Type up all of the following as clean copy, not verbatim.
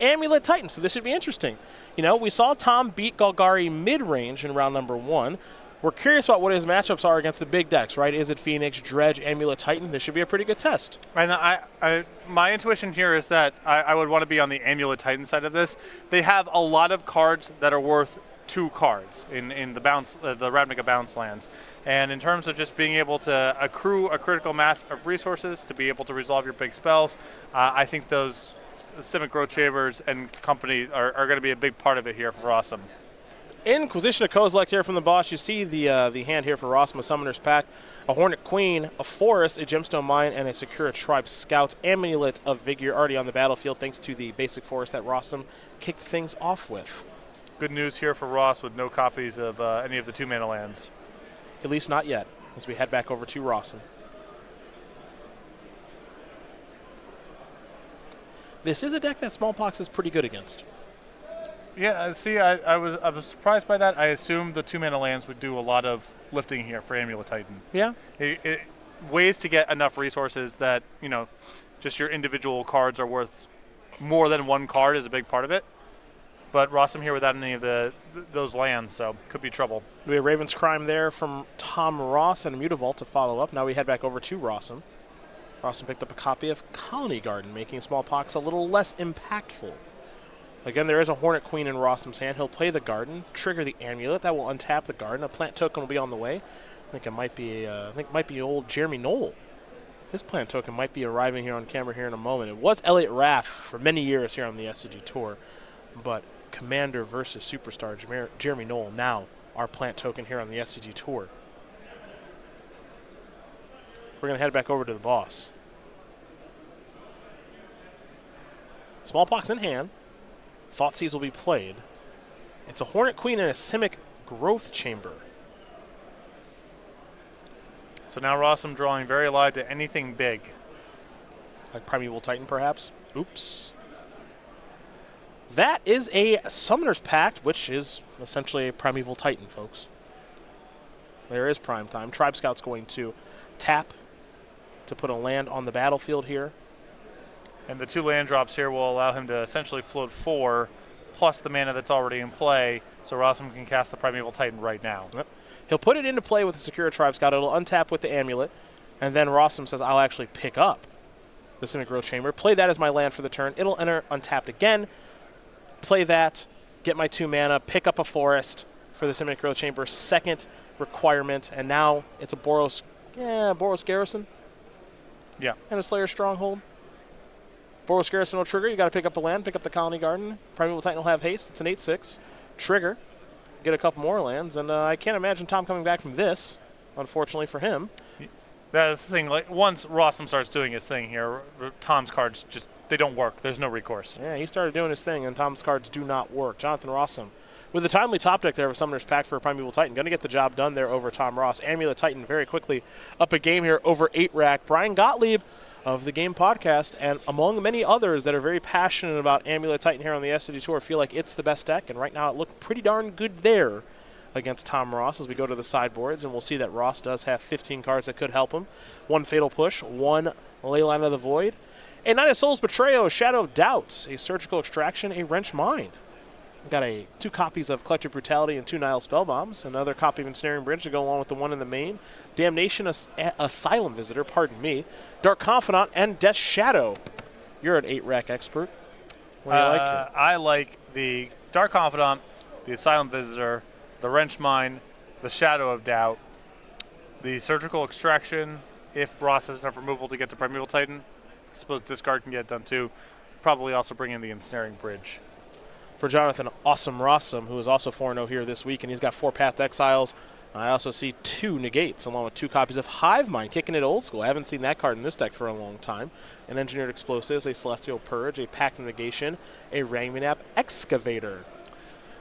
Amulet Titan, so this should be interesting. You know, we saw Tom beat Golgari mid-range in round number 1. We're curious about what his matchups are against the big decks, right? Is it Phoenix, Dredge, Amulet Titan? This should be a pretty good test. And my intuition here is that I would want to be on the Amulet Titan side of this. They have a lot of cards that are worth 2 cards in the Ravnica bounce lands. And in terms of just being able to accrue a critical mass of resources to be able to resolve your big spells, I think those Simic Growth Chambers and company are going to be a big part of it here for Rosum. Inquisition of Kozilek here from the boss. You see the hand here for Rosum, a Summoner's Pact, a Hornet Queen, a Forest, a Gemstone Mine, and a Sakura Tribe Scout. Amulet of Vigor already on the battlefield thanks to the basic forest that Rosum kicked things off with. Good news here for Ross with no copies of any of the 2-mana lands. At least not yet, as we head back over to Rosum. This is a deck that Smallpox is pretty good against. Yeah, see, I was surprised by that. I assumed the 2-mana lands would do a lot of lifting here for Amulet Titan. Yeah. Ways to get enough resources that, you know, just your individual cards are worth more than 1 card is a big part of it. But Rosum here without any of those lands, so could be trouble. We have Raven's Crime there from Tom Ross and a Mutavault to follow up. Now we head back over to Rosum. Rosum picked up a copy of Colony Garden, making Smallpox a little less impactful. Again, there is a Hornet Queen in Rosum's hand. He'll play the Garden, trigger the Amulet. That will untap the Garden. A plant token will be on the way. I think it might be old Jeremy Knoll. His plant token might be arriving here on camera here in a moment. It was Elliot Raff for many years here on the SCG Tour, but Commander versus Superstar Jeremy Knoll now our plant token here on the SCG Tour. We're going to head back over to the boss. Smallpox in hand. Thoughtseize will be played. It's a Hornet Queen and a Simic Growth Chamber. So now Rosum drawing very alive to anything big. Like Primeval Titan, perhaps? Oops. That is a Summoner's Pact, which is essentially a Primeval Titan, folks. There is prime time. Tribe Scout's going to tap to put a land on the battlefield here. And the 2 land drops here will allow him to essentially float 4, plus the mana that's already in play, so Rosum can cast the Primeval Titan right now. Yep. He'll put it into play with the Sakura Tribe Scout. It'll untap with the Amulet, and then Rosum says, I'll actually pick up the Simic Growth Chamber, play that as my land for the turn. It'll enter untapped again, play that, get my 2 mana, pick up a Forest for the Simic Growth Chamber, second requirement, and now it's a Boros Garrison. Yeah. And a Slayer Stronghold. Boros Garrison will trigger. You got to pick up a land, pick up the Colony Garden. Primeval Titan will have haste. It's an 8/6. Trigger. Get a couple more lands. And I can't imagine Tom coming back from this, unfortunately for him. That's the thing. Like, once Rosum starts doing his thing here, Tom's cards just, they don't work. There's no recourse. Yeah, he started doing his thing, and Tom's cards do not work. Jonathan Rosum, with a timely top deck there of Summoner's Pact for a Primeval Titan, going to get the job done there over Tom Ross. Amulet Titan very quickly up a game here over 8-rack. Brian Gottlieb of the Game Podcast, and among many others that are very passionate about Amulet Titan here on the SCG Tour, feel like it's the best deck, and right now it looked pretty darn good there against Tom Ross as we go to the sideboards, and we'll see that Ross does have 15 cards that could help him. 1 Fatal Push, 1 Leyline of the Void, a Knight of Souls Betrayal, a Shadow of Doubts, a Surgical Extraction, a Wrench Mind. We've got 2 copies of Collective Brutality and 2 Nihil Spellbombs, another copy of Ensnaring Bridge to go along with the one in the main, Damnation Asylum Visitor, pardon me, Dark Confidant, and Death Shadow. You're an 8-rack expert. What do you like here? I like the Dark Confidant, the Asylum Visitor, the Wrench Mine, the Shadow of Doubt, the Surgical Extraction, if Ross has enough removal to get to Primeval Titan. I suppose discard can get it done too. Probably also bring in the Ensnaring Bridge. For Jonathan Awesome Rossum, who is also 4-0 here this week, and he's got 4 Path Exiles. I also see 2 Negates, along with 2 copies of Hive Mind, kicking it old school. I haven't seen that card in this deck for a long time. An Engineered Explosives, a Celestial Purge, a Pact of Negation, a Rangmanap Excavator.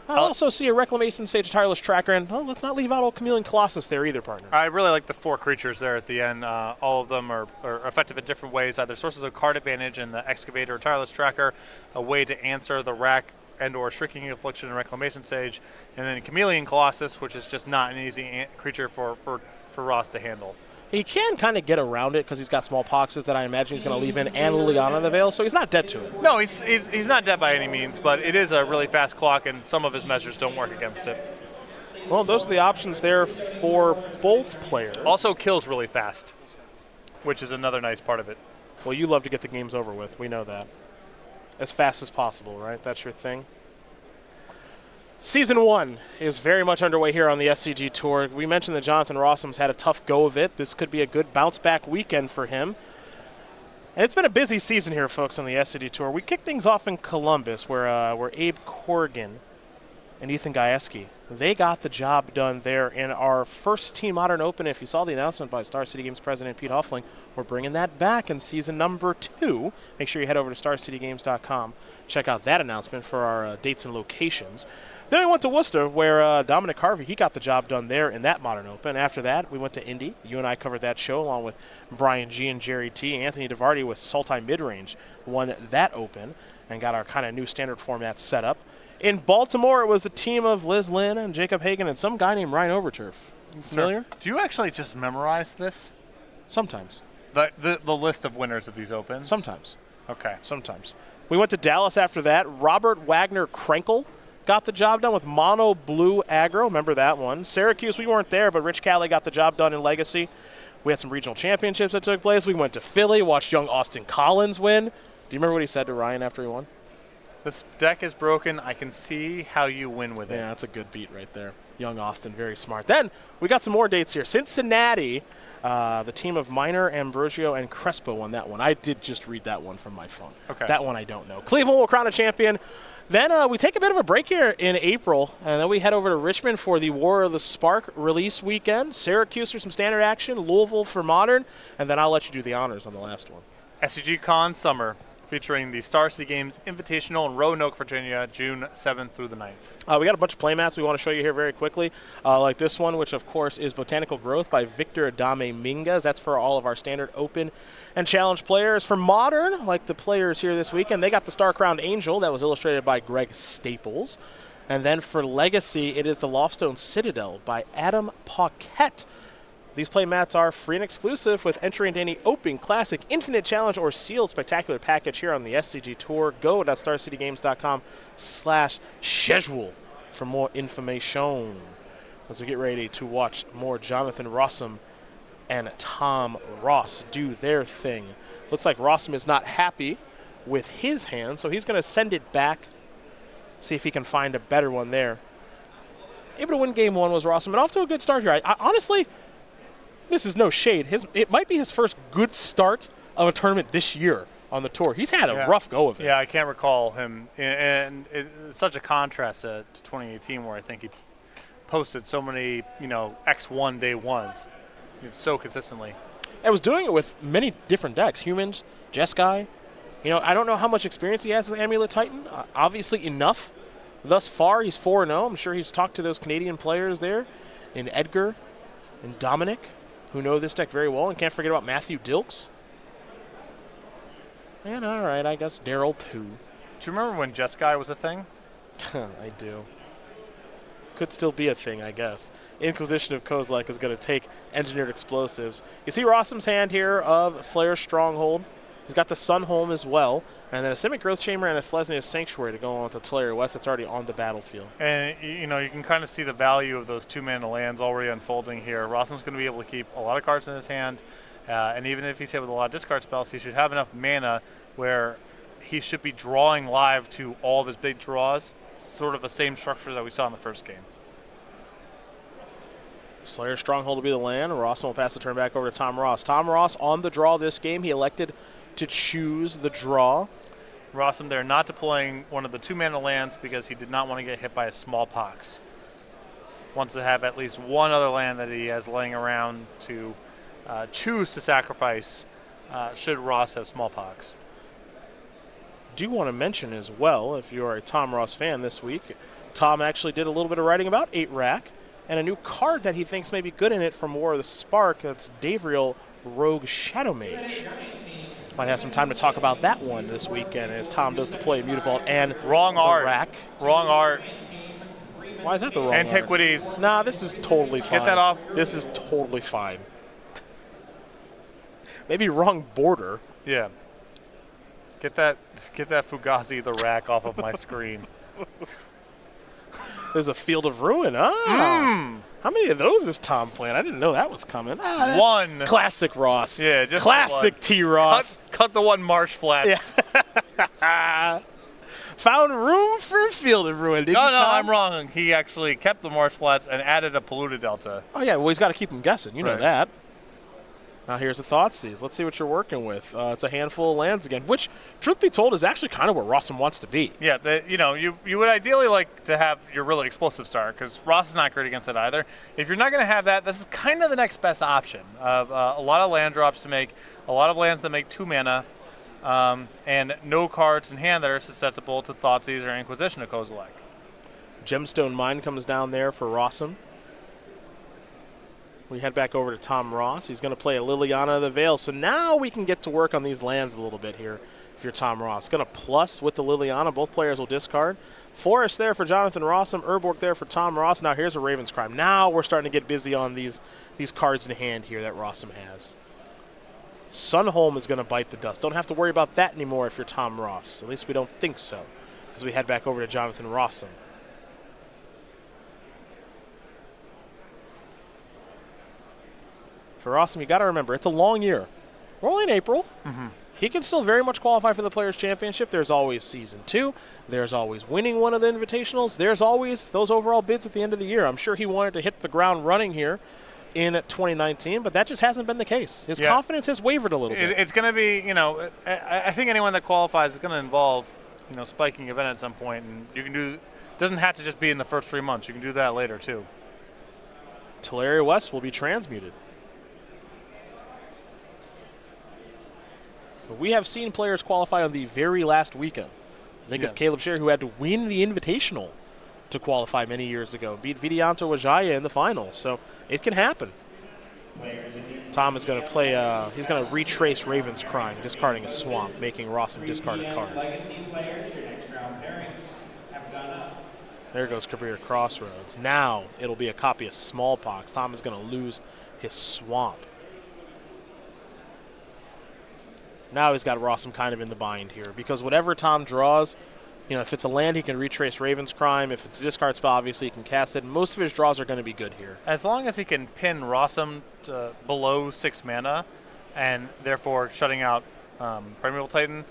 I also see a Reclamation Sage, Tireless Tracker, and let's not leave out old Chameleon Colossus there either, partner. I really like the 4 creatures there at the end. All of them are effective in different ways, either sources of card advantage in the Excavator or Tireless Tracker, a way to answer the rack and or Shrieking Affliction and Reclamation Sage, and then Chameleon Colossus, which is just not an easy creature for Ross to handle. He can kind of get around it because he's got small boxes that I imagine he's going to leave in and Liliana the Veil, so he's not dead to it. No, he's not dead by any means, but it is a really fast clock, and some of his measures don't work against it. Well, those are the options there for both players. Also kills really fast, which is another nice part of it. Well, you love to get the games over with. We know that. As fast as possible, right? That's your thing. Season 1 is very much underway here on the SCG Tour. We mentioned that Jonathan Rosum's had a tough go of it. This could be a good bounce-back weekend for him. And it's been a busy season here, folks, on the SCG Tour. We kicked things off in Columbus, where Abe Corrigan and Ethan Gajewski, they got the job done there in our first Team Modern Open. If you saw the announcement by Star City Games president Pete Hoffling, we're bringing that back in season number 2. Make sure you head over to starcitygames.com. Check out that announcement for our dates and locations. Then we went to Worcester, where Dominic Harvey, he got the job done there in that Modern Open. After that, we went to Indy. You and I covered that show along with Brian G. and Jerry T. Anthony DeVardi with Sultai Midrange won that Open and got our kind of new standard format set up. In Baltimore, it was the team of Liz Lynn and Jacob Hagan and some guy named Ryan Overturf. You familiar? Do you actually just memorize this? Sometimes. The list of winners of these Opens? Sometimes. Okay. Sometimes. We went to Dallas after that. Robert Wagner Krenkel got the job done with Mono Blue Aggro. Remember that one. Syracuse, we weren't there, but Rich Calley got the job done in Legacy. We had some regional championships that took place. We went to Philly, watched young Austin Collins win. Do you remember what he said to Ryan after he won? This deck is broken. I can see how you win with it. Yeah, that's a good beat right there. Young Austin, very smart. Then we got some more dates here. Cincinnati, the team of Minor, Ambrosio, and Crespo won that one. I did just read that one from my phone. Okay. That one I don't know. Cleveland will crown a champion. Then we take a bit of a break here in April, and then we head over to Richmond for the War of the Spark release weekend. Syracuse for some standard action, Louisville for modern, and then I'll let you do the honors on the last one. SCG Con Summer, featuring the Star City Games Invitational in Roanoke, Virginia, June 7th through the 9th. We got a bunch of playmats we want to show you here very quickly, like this one, which, of course, is Botanical Growth by Victor Adame Mingas. That's for all of our standard open and challenge players. For modern, like the players here this weekend, they got the Star Crowned Angel. That was illustrated by Greg Staples. And then for Legacy, it is the Loftstone Citadel by Adam Paquette. These playmats are free and exclusive with entry into any Open, Classic, Infinite Challenge, or Sealed Spectacular package here on the SCG Tour. Go to starcitygames.com/schedule for more information. As we get ready to watch more Jonathan Rosum and Tom Ross do their thing. Looks like Rosum is not happy with his hand, so he's going to send it back, see if he can find a better one there. Able to win game 1 was Rosum, and off to a good start here. I honestly, this is no shade. It might be his first good start of a tournament this year on the tour. He's had a rough go of it. Yeah, I can't recall him. And it's such a contrast to 2018 where I think he posted so many, X1 day ones so consistently. I was doing it with many different decks. Humans, Jeskai. I don't know how much experience he has with Amulet Titan. Obviously enough. Thus far, he's 4-0. I'm sure he's talked to those Canadian players there in Edgar and Dominic, who know this deck very well, and can't forget about Matthew Dilks. And all right, I guess Daryl too. Do you remember when Jeskai was a thing? I do. Could still be a thing, I guess. Inquisition of Kozilek is going to take Engineered Explosives. You see Rossum's hand here of Slayer's Stronghold. He's got the Sunholm as well, and then a Simic Growth Chamber and a Selesnia's Sanctuary to go on with the Slayer West. It's already on the battlefield. And, you can kind of see the value of those 2-mana lands already unfolding here. Rossum's going to be able to keep a lot of cards in his hand, and even if he's hit with a lot of discard spells, he should have enough mana where he should be drawing live to all of his big draws, sort of the same structure that we saw in the first game. Slayer's Stronghold will be the land. Rossum will pass the turn back over to Tom Ross. Tom Ross on the draw this game. He elected to choose the draw. Rossum there not deploying one of the 2-mana lands because he did not want to get hit by a smallpox. Wants to have at least one other land that he has laying around to choose to sacrifice should Ross have smallpox. Do want to mention as well, if you are a Tom Ross fan this week, Tom actually did a little bit of writing about 8-Rack and a new card that he thinks may be good in it from War of the Spark. That's Davriel Rogue Shadow Mage. Might have some time to talk about that one this weekend as Tom does deploy Mutavault and Wrong art. Rack. Wrong art. Why is that the wrong Antiquities. art? Nah, this is totally fine. Get that off. This is totally fine. Maybe wrong border. Yeah. Get that Fugazi the rack off of my screen. There's a Field of Ruin. How many of those is Tom playing? I didn't know that was coming. One. Classic Ross. Yeah, just classic T. Ross. Cut the one Marsh Flats. Yeah. Found room for a Field of Ruin, did you, Tom? No, I'm wrong. He actually kept the Marsh Flats and added a polluted delta. Oh, yeah, well, he's got to keep them guessing. You know Right. that. Now here's the Thoughtseize. Let's see what you're working with. It's a handful of lands again, which, truth be told, is actually kind of where Rosum wants to be. Yeah, you would ideally like to have your really explosive start because Ross is not great against it either. If you're not going to have that, this is kind of the next best option of a lot of land drops to make, a lot of lands that make 2 mana, and no cards in hand that are susceptible to Thoughtseize or Inquisition of Kozilek. Gemstone Mine comes down there for Rosum. We head back over to Tom Ross. He's going to play a Liliana of the Veil. So now we can get to work on these lands a little bit here if you're Tom Ross. Going to plus with the Liliana. Both players will discard. Forest there for Jonathan Rossum. Urborg there for Tom Ross. Now here's a Raven's Crime. Now we're starting to get busy on these cards in hand here that Rossum has. Sunholm is going to bite the dust. Don't have to worry about that anymore if you're Tom Ross. At least we don't think so as we head back over to Jonathan Rossum. For Rosum, you got to remember, it's a long year. We're only in April. He can still very much qualify for the Players' Championship. There's always Season 2. There's always winning one of the Invitationals. There's always those overall bids at the end of the year. I'm sure he wanted to hit the ground running here in 2019, but that just hasn't been the case. His confidence has wavered a little bit. It's going to be, I think anyone that qualifies is going to involve, spiking event at some point, and you can do. Doesn't have to just be in the first 3 months. You can do that later too. Teleria West will be transmuted. But we have seen players qualify on the very last weekend. Think of Caleb Sherry, who had to win the Invitational to qualify many years ago. Beat Vidianto Wajaya in the final. So it can happen. Tom is going to play, he's going to retrace Raven's Crime, discarding a Swamp, making Rossum discard a card. There goes Kabir Crossroads. Now it'll be a copy of Smallpox. Tom is going to lose his Swamp. Now he's got Rossum kind of in the bind here because whatever Tom draws, if it's a land, he can retrace Raven's Crime. If it's a discard spell, obviously he can cast it. Most of his draws are going to be good here. As long as he can pin Rossum to below 6 mana and therefore shutting out Primeval Titan,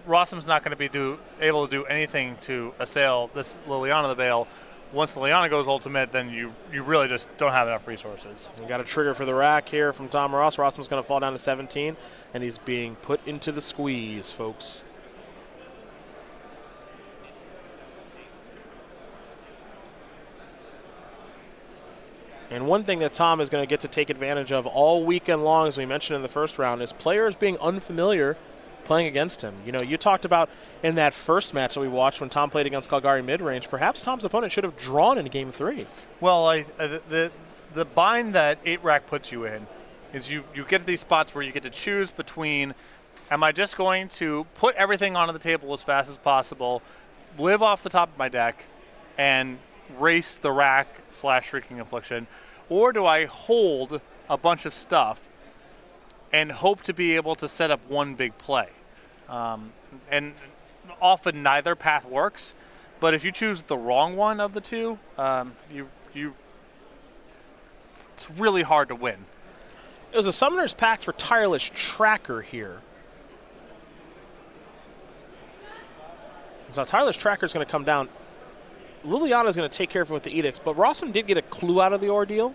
Rossum's not going to be able to do anything to assail this Liliana of the Veil. Once Liliana goes ultimate, then you really just don't have enough resources. We got a trigger for the rack here from Tom Ross. Rossum's going to fall down to 17, and he's being put into the squeeze, folks. And one thing that Tom is going to get to take advantage of all weekend long, as we mentioned in the first round, is players being unfamiliar playing against him. You talked about in that first match that we watched when Tom played against Calgary midrange, perhaps Tom's opponent should have drawn in Game 3. Well, the bind that 8-rack puts you in is you get to these spots where you get to choose between, am I just going to put everything onto the table as fast as possible, live off the top of my deck, and race the rack / Shrieking Affliction, or do I hold a bunch of stuff and hope to be able to set up one big play? And often neither path works, but if you choose the wrong one of the two, it's really hard to win. It was a Summoner's Pact for Tireless Tracker here. So Tireless Tracker is going to come down. Liliana is going to take care of it with the Edicts, but Rossum did get a clue out of the ordeal.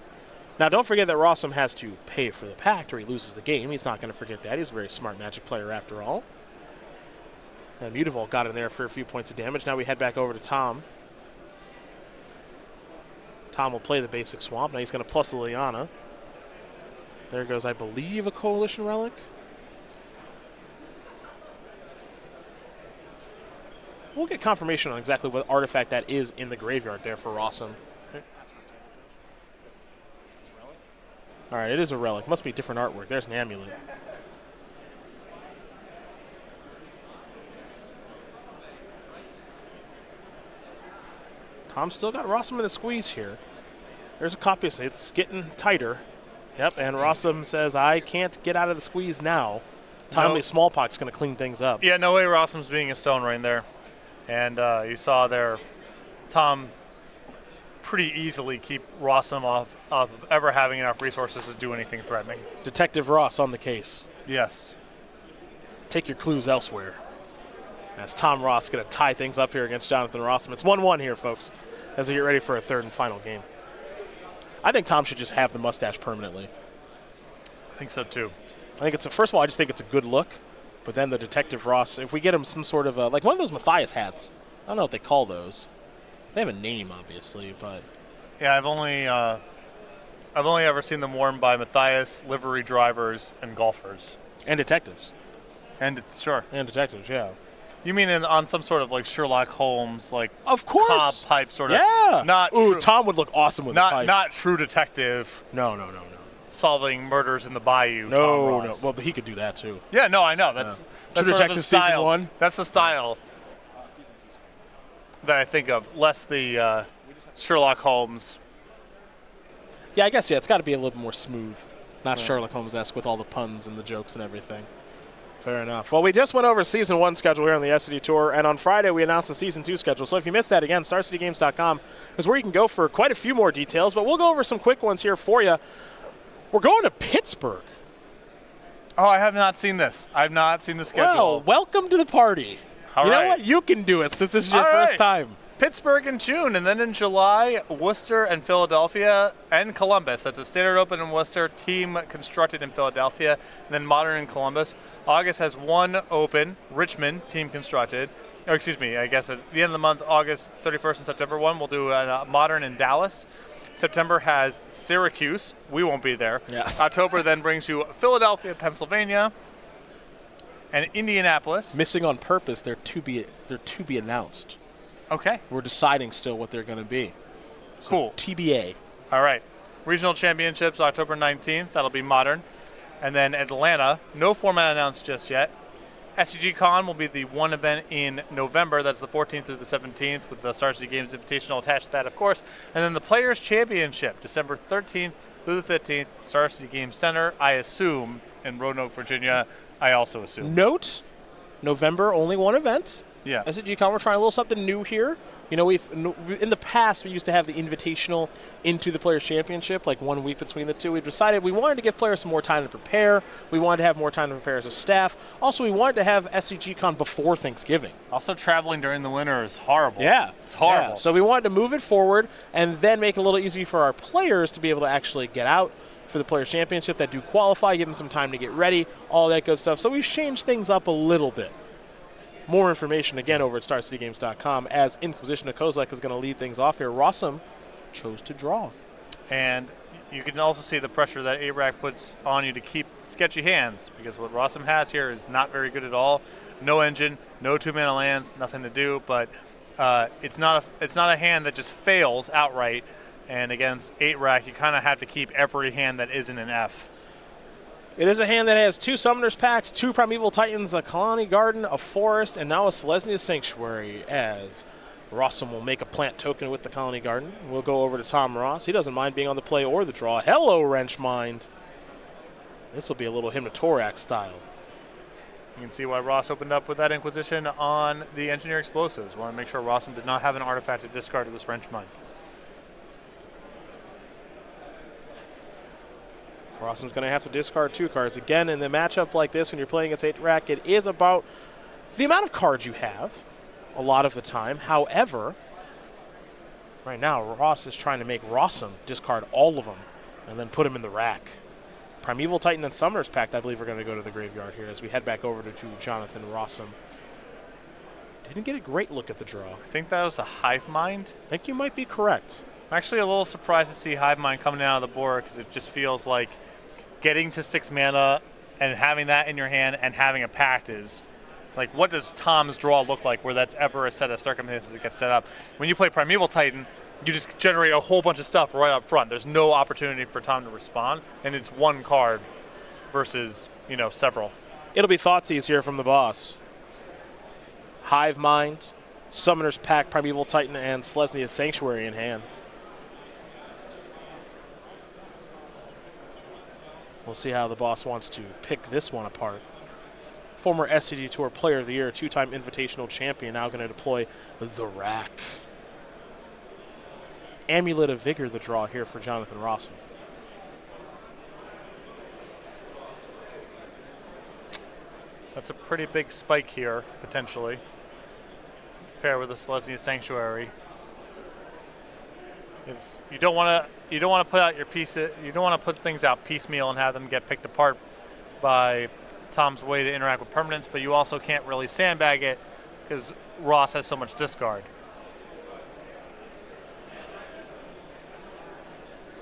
Now, don't forget that Rossum has to pay for the pact or he loses the game. He's not going to forget that. He's a very smart Magic player after all. And Mutavault got in there for a few points of damage. Now we head back over to Tom. Tom will play the basic Swamp. Now he's going to plus Liliana. There goes, I believe, a Coalition Relic. We'll get confirmation on exactly what artifact that is in the graveyard there for Rosum. All right, it is a relic. Must be different artwork. There's an amulet. Tom's still got Rosum in the squeeze here. There's a copy. It's getting tighter Yep, and Rosum says, I can't get out of the squeeze now. Timely Smallpox going to clean things up. Yeah, no way Rosum's being a stone right there. And you saw there Tom pretty easily keep Rosum off of ever having enough resources to do anything threatening. Detective Ross on the case. Yes. Take your clues elsewhere. As Tom Ross going to tie things up here against Jonathan Rosum. It's 1-1 here, folks, as they get ready for a third and final game. I think Tom should just have the mustache permanently. I think so, too. I think first of all, I just think it's a good look. But then the Detective Ross, if we get him some sort of like one of those Matthias hats. I don't know what they call those. They have a name, obviously, but yeah, I've only ever seen them worn by Matthias, livery drivers, and golfers. And detectives. And sure. And detectives, yeah. You mean on some sort of like Sherlock Holmes, like of course cob pipe sort of? Yeah. Not Tom would look awesome with a pipe. Not true detective. No. Solving murders in the bayou. No. Well, but he could do that too. Yeah, no, I know. That's True sort Detective of the style. Season 1. That's the style that I think of. Less the Sherlock Holmes. Yeah, I guess it's got to be a little more smooth, not Sherlock Holmes-esque with all the puns and the jokes and everything. Fair enough. Well, we just went over Season 1 schedule here on the SCG Tour, and on Friday we announced the Season 2 schedule. So if you missed that, again, StarCityGames.com is where you can go for quite a few more details, but we'll go over some quick ones here for you. We're going to Pittsburgh. Oh, I have not seen this. I have not seen the schedule. Well, welcome to the party. All you right. know what? You can do it since this is your All first right. time. Pittsburgh in June, and then in July, Worcester and Philadelphia and Columbus. That's a standard open in Worcester, team constructed in Philadelphia, and then modern in Columbus. August has one open, Richmond, team constructed. Or excuse me, I guess at the end of the month, August 31st and September 1, we'll do a modern in Dallas. September has Syracuse. We won't be there. Yeah. October then brings you Philadelphia, Pennsylvania, and Indianapolis. Missing on purpose, they're to be announced. Okay. We're deciding still what they're going to be. So Cool. TBA. All right. Regional Championships, October 19th. That'll be modern. And then Atlanta. No format announced just yet. SCG Con will be the one event in November. That's the 14th through the 17th with the Star City Games Invitational attached to that, of course. And then the Players' Championship, December 13th through the 15th, Star City Games Center, I assume, in Roanoke, Virginia. I also assume. Note, November, only one event. Yeah. SCG Con, we're trying a little something new here. You know, in the past, we used to have the Invitational into the Players' Championship, like 1 week between the two. We've decided we wanted to give players some more time to prepare. We wanted to have more time to prepare as a staff. Also, we wanted to have SCG Con before Thanksgiving. Also, traveling during the winter is horrible. Yeah. It's horrible. Yeah. So we wanted to move it forward and then make it a little easier for our players to be able to actually get out for the Players' Championship that do qualify, give them some time to get ready, all that good stuff. So we've changed things up a little bit. More information, again, over at StarCityGames.com, as Inquisition of Kozak is going to lead things off here. Rosum chose to draw. And you can also see the pressure that ARAC puts on you to keep sketchy hands, because what Rosum has here is not very good at all. No engine, no two-mana lands, nothing to do, but it's not a hand that just fails outright. And against 8-rack, you kind of have to keep every hand that isn't an F. It is a hand that has 2 Summoners Packs, 2 Primeval Titans, a Colony Garden, a Forest, and now a Selesnya Sanctuary, as Rosum will make a plant token with the Colony Garden. We'll go over to Tom Ross. He doesn't mind being on the play or the draw. Hello, Wrenchmind. This will be a little Hymnothorax style. You can see why Ross opened up with that Inquisition on the Engineer Explosives. Want to make sure Rosum did not have an artifact to discard to this Wrenchmind. Rossum's going to have to discard 2 cards. Again, in the matchup like this, when you're playing against 8-rack, it is about the amount of cards you have a lot of the time. However, right now, Ross is trying to make Rosum discard all of them and then put them in the rack. Primeval Titan and Summoner's Pact, I believe, are going to go to the graveyard here as we head back over to Jonathan Rosum. Didn't get a great look at the draw. I think that was a Hive Mind. I think you might be correct. I'm actually a little surprised to see Hive Mind coming out of the board, because it just feels like getting to 6 mana and having that in your hand and having a pact is, like, what does Tom's draw look like where that's ever a set of circumstances that gets set up? When you play Primeval Titan, you just generate a whole bunch of stuff right up front. There's no opportunity for Tom to respond, and it's 1 card versus, several. It'll be Thoughtseize here from the boss. Hive Mind, Summoner's Pact, Primeval Titan, and Selesnya Sanctuary in hand. We'll see how the boss wants to pick this one apart. Former SCG Tour Player of the Year, 2-time Invitational Champion, now going to deploy the rack. Amulet of Vigor, the draw here for Jonathan Rosum. That's a pretty big spike here, potentially. Pair with the Selesnya Sanctuary. You don't want to put out your pieces. You don't want to put things out piecemeal and have them get picked apart by Tom's way to interact with permanents, but you also can't really sandbag it because Ross has so much discard.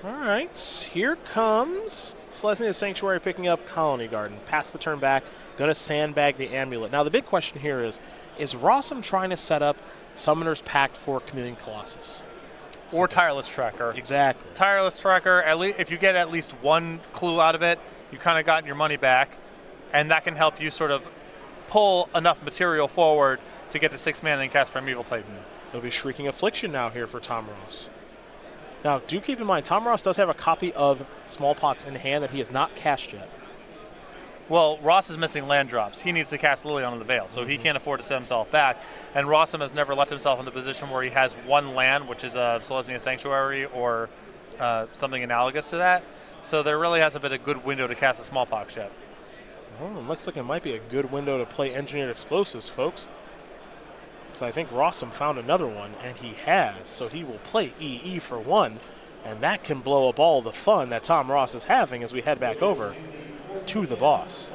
All right, here comes Selesnya Sanctuary picking up Colony Garden. Pass the turn back, going to sandbag the Amulet. Now the big question here is Rosum trying to set up Summoner's Pact for Chameleon Colossus? Or Tireless Tracker. Exactly. Tireless Tracker, at least if you get at least one clue out of it, you kind of gotten your money back, and that can help you sort of pull enough material forward to get to 6 mana and cast Primeval Titan. It'll be Shrieking Affliction now here for Tom Ross. Now, do keep in mind, Tom Ross does have a copy of Smallpox in hand that he has not cast yet. Well, Ross is missing land drops. He needs to cast Liliana of the Veil, so he can't afford to set himself back. And Rosum has never left himself in the position where he has one land, which is a Selesnya Sanctuary or something analogous to that. So there really hasn't been a good window to cast a Smallpox yet. Well, it looks like it might be a good window to play Engineered Explosives, folks. So I think Rosum found another one, and he has. So he will play EE for 1, and that can blow up all the fun that Tom Ross is having as we head back over to the boss.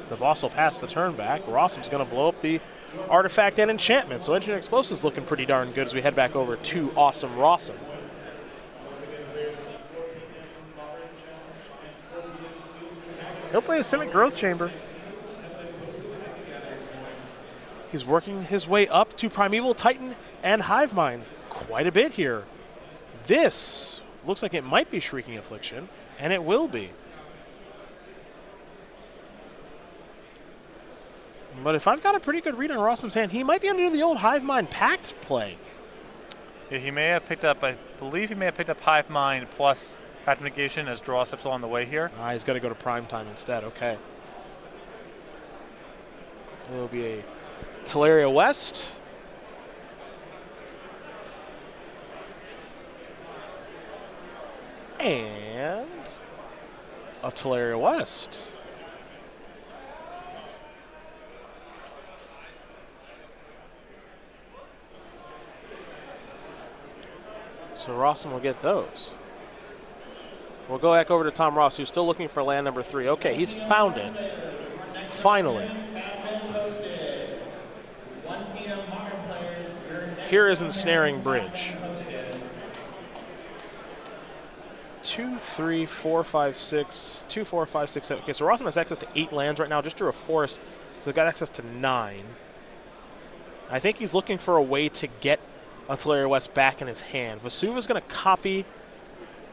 The boss will pass the turn back. Rossum's going to blow up the artifact and enchantment. So Engineered Explosives looking pretty darn good as we head back over to Awesome Rosum. He'll play a Simic Growth Chamber. He's working his way up to Primeval Titan and Hivemind quite a bit here. This looks like it might be Shrieking Affliction, and it will be. But if I've got a pretty good read on Rossum's hand, he might be able to do the old Hivemind Pact play. Yeah, he may have picked up, I believe he may have picked up Hivemind plus Path of Negation as draw steps along the way here. He's got to go to Prime Time instead. Okay. It'll be a Teleria West. And a Teleria West. So Rosum will get those. We'll go back over to Tom Ross, who's still looking for land number 3. Okay, he's found it. Finally. Here is Ensnaring Bridge. 2, 3, 4, 5, 6. 2, 4, 5, 6, 7. Okay, so Rosum has access to 8 lands right now, just drew a forest, so he's got access to 9. I think he's looking for a way to get a Teleria West back in his hand. Vesuva's going to copy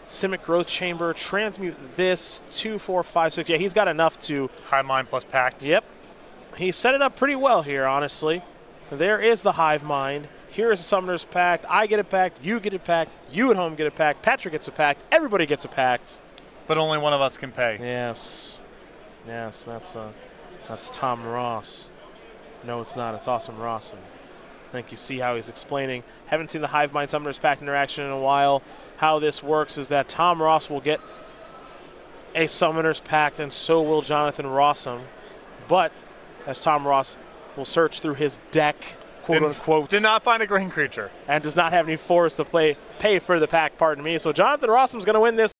Simic Growth Chamber, transmute this, 2, 4, 5, 6. Yeah, he's got enough to... Hivemind plus Pact. Yep. He set it up pretty well here, honestly. There is the Hivemind. Here is a Summoner's Pact. I get a Pact. You get a Pact. You at home get a Pact. Patrick gets a Pact. Everybody gets a Pact. But only one of us can pay. Yes. Yes, that's Tom Ross. No, it's not. It's Awesome Rosum. I think you see how he's explaining. Haven't seen the Hivemind Summoner's Pact interaction in a while. How this works is that Tom Ross will get a Summoner's Pact, and so will Jonathan Rosum. But as Tom Ross will search through his deck, quote unquote, did not find a green creature, and does not have any force to pay for the pack. Pardon me. So Jonathan Rosum's going to win this